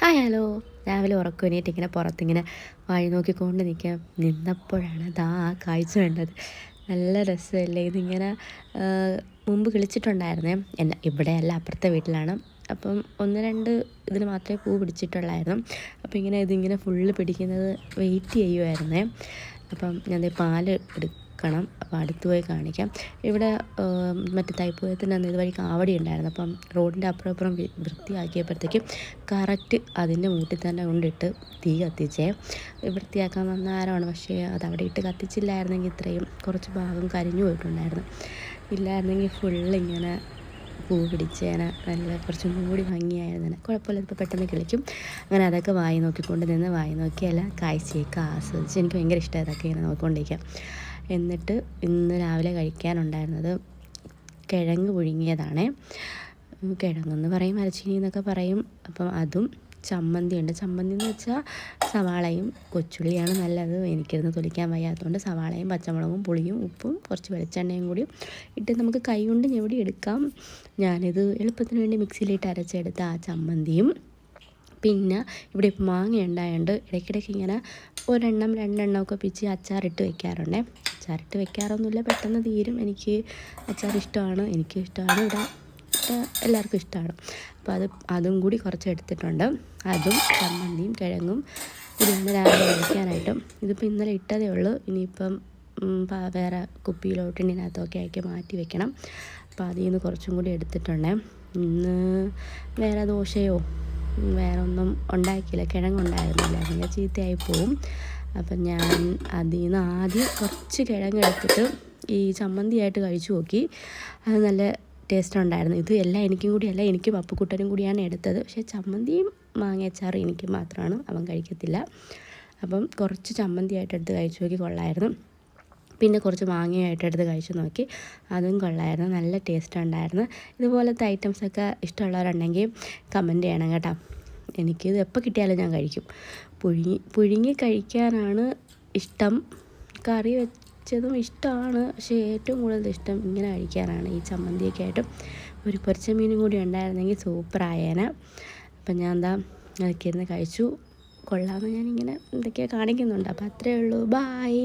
Hello. രാവിലെ ഉറക്കം എണീറ്റ് ഇങ്ങനെ പുറത്തിങ്ങനെ വഴി നോക്കിക്കൊണ്ട് നിന്നപ്പോഴാണ് ആ കാഴ്ച കണ്ടത്. നല്ല രസമല്ലേ ഇതിങ്ങനെ. മുമ്പ് കിളിച്ചിട്ടുണ്ടായിരുന്നേ. ഇവിടെയല്ല, അപ്പുറത്തെ വീട്ടിലാണ്. അപ്പം 1-2 ഇതിൽ മാത്രമേ പൂ പിടിച്ചിട്ടുള്ളായിരുന്നു. അപ്പോൾ ഇതിങ്ങനെ ഫുള്ള് പിടിക്കുന്നത് വെയിറ്റ് ചെയ്യുമായിരുന്നേ. അപ്പം ഞാൻ പാല് എടുക്കണം. അപ്പോൾ അടുത്ത് പോയി കാണിക്കാം. ഇവിടെ മറ്റേ തൈപ്പൂയത്തിൻ്റെ അന്ന് ഇതുവഴി കാവടി ഉണ്ടായിരുന്നു. അപ്പം റോഡിൻ്റെ അപ്പുറം വൃത്തിയാക്കിയപ്പോഴത്തേക്കും കറക്റ്റ് അതിൻ്റെ മൂട്ടിൽ തന്നെ കൊണ്ടിട്ട് തീ കത്തിച്ചേ. വൃത്തിയാക്കാൻ വന്ന ആരാണ്, പക്ഷേ അത് അവിടെ ഇട്ട് കത്തിച്ചില്ലായിരുന്നെങ്കിൽ ഇത്രയും കുറച്ച് ഭാഗം കരിഞ്ഞു പോയിട്ടുണ്ടായിരുന്നു. ഇല്ലായിരുന്നെങ്കിൽ ഫുള്ളിങ്ങനെ പൂ പിടിച്ചേനെ. നല്ല കുറച്ചും കൂടി ഭംഗിയായിരുന്നേനെ. കുഴപ്പമില്ല, ഇപ്പോൾ പെട്ടെന്ന് കിളിക്കും. അങ്ങനെ അതൊക്കെ വായി നോക്കി എല്ലാം കാഴ്ചയൊക്കെ ആസ്വദിച്ച് എനിക്ക് ഭയങ്കര ഇഷ്ടമായി അതൊക്കെ ഇങ്ങനെ നോക്കിക്കൊണ്ടിരിക്കാം. എന്നിട്ട് ഇന്ന് രാവിലെ കഴിക്കാനുണ്ടായിരുന്നത് കിഴങ്ങ് പുഴുങ്ങിയതാണേ. കിഴങ്ങെന്ന് പറയും, മരച്ചീനി എന്നൊക്കെ പറയും. അപ്പം അതും ചമ്മന്തിയുണ്ട്. ചമ്മന്തി എന്ന് വെച്ചാൽ സവാളയും കൊച്ചുള്ളിയാണ് നല്ലത്. എനിക്കിരുന്ന് തൊലിക്കാൻ വയ്യാത്തതുകൊണ്ട് സവാളയും പച്ചമുളകും പുളിയും ഉപ്പും കുറച്ച് വെളിച്ചെണ്ണയും കൂടി ഇട്ട് നമുക്ക് കൈ കൊണ്ട് ഞെവിടി എടുക്കാം. ഞാനിത് എളുപ്പത്തിന് വേണ്ടി മിക്സിയിലിട്ട് അരച്ചെടുത്ത ആ ചമ്മന്തിയും, പിന്നെ ഇവിടെ ഇപ്പോൾ മാങ്ങ ഉണ്ടായതുകൊണ്ട് ഇടയ്ക്കിടയ്ക്ക് ഇങ്ങനെ 1-2 ഒക്കെ പിച്ചി അച്ചാറിട്ട് വെക്കാറുണ്ട്. അച്ചാറിട്ട് വെക്കാറൊന്നുമില്ല, പെട്ടെന്ന് തീരും. എനിക്ക് അച്ചാർ ഇഷ്ടമാണ്, എനിക്കും ഇഷ്ടമാണ്, ഇവിടെ എല്ലാവർക്കും ഇഷ്ടമാണ്. അപ്പോൾ അതും കൂടി കുറച്ച് എടുത്തിട്ടുണ്ട്. അതും ചമ്മന്തിയും കിഴങ്ങും ഇതാണ് രാവിലെ കഴിക്കാനായിട്ടും. ഇതിപ്പോൾ ഇന്നലെ ഇട്ടതേ ഉള്ളൂ. ഇനിയിപ്പം വേറെ കുപ്പിയിലോട്ട് ഇതിനകത്തൊക്കെ ആക്കി മാറ്റി വെക്കണം. അപ്പോൾ അതിൽ നിന്ന് കുറച്ചും കൂടി എടുത്തിട്ടുണ്ട്. ഇന്ന് വേറെ ദോശയോ വേറെ ഒന്നും ഉണ്ടാക്കിയില്ല. കിഴങ്ങുണ്ടായിരുന്നില്ല, അല്ലെങ്കിൽ ചീത്തയായി പോവും. അപ്പം ഞാൻ അതിൽ നിന്ന് ആദ്യം കുറച്ച് കിഴങ്ങ് എടുത്തിട്ട് ഈ ചമ്മന്തിയായിട്ട് കഴിച്ചു നോക്കി. അത് നല്ല ടേസ്റ്റ് ഉണ്ടായിരുന്നു. ഇത് എല്ലാം എനിക്കും കൂടിയല്ല, എനിക്ക് പപ്പുക്കുട്ടനും കൂടിയാണ് എടുത്തത്. പക്ഷേ ചമ്മന്തിയും മാങ്ങയച്ചാറും എനിക്ക് മാത്രമാണ്, അവൻ കഴിക്കത്തില്ല. അപ്പം കുറച്ച് ചമ്മന്തിയായിട്ട് എടുത്ത് കഴിച്ചു നോക്കി, കൊള്ളായിരുന്നു. പിന്നെ കുറച്ച് മാങ്ങയായിട്ട് എടുത്ത് കഴിച്ചു നോക്കി, അതും കൊള്ളായിരുന്നു, നല്ല ടേസ്റ്റ് ഉണ്ടായിരുന്നു. ഇതുപോലത്തെ ഐറ്റംസൊക്കെ ഇഷ്ടമുള്ളവരുണ്ടെങ്കിൽ കമൻറ്റ് ചെയ്യണം കേട്ടോ. എനിക്കിത് എപ്പോൾ കിട്ടിയാലും ഞാൻ കഴിക്കും. പുഴുങ്ങി കഴിക്കാനാണ് ഇഷ്ടം. കറി വെച്ചതും ഇഷ്ടമാണ്, പക്ഷേ ഏറ്റവും കൂടുതൽ ഇഷ്ടം ഇങ്ങനെ കഴിക്കാനാണ്. ഈ ചമ്മന്തിയൊക്കെ ആയിട്ടും ഒരു പൊരിച്ച മീനും കൂടി ഉണ്ടായിരുന്നെങ്കിൽ സൂപ്പറായേനെ. അപ്പം ഞാൻ അതൊക്കെ ഇരുന്ന് കഴിച്ചു. കൊള്ളാമെന്ന് ഞാനിങ്ങനെ എന്തൊക്കെയോ കാണിക്കുന്നുണ്ട്. അപ്പോൾ അത്രയേ ഉള്ളൂ. ബായ്.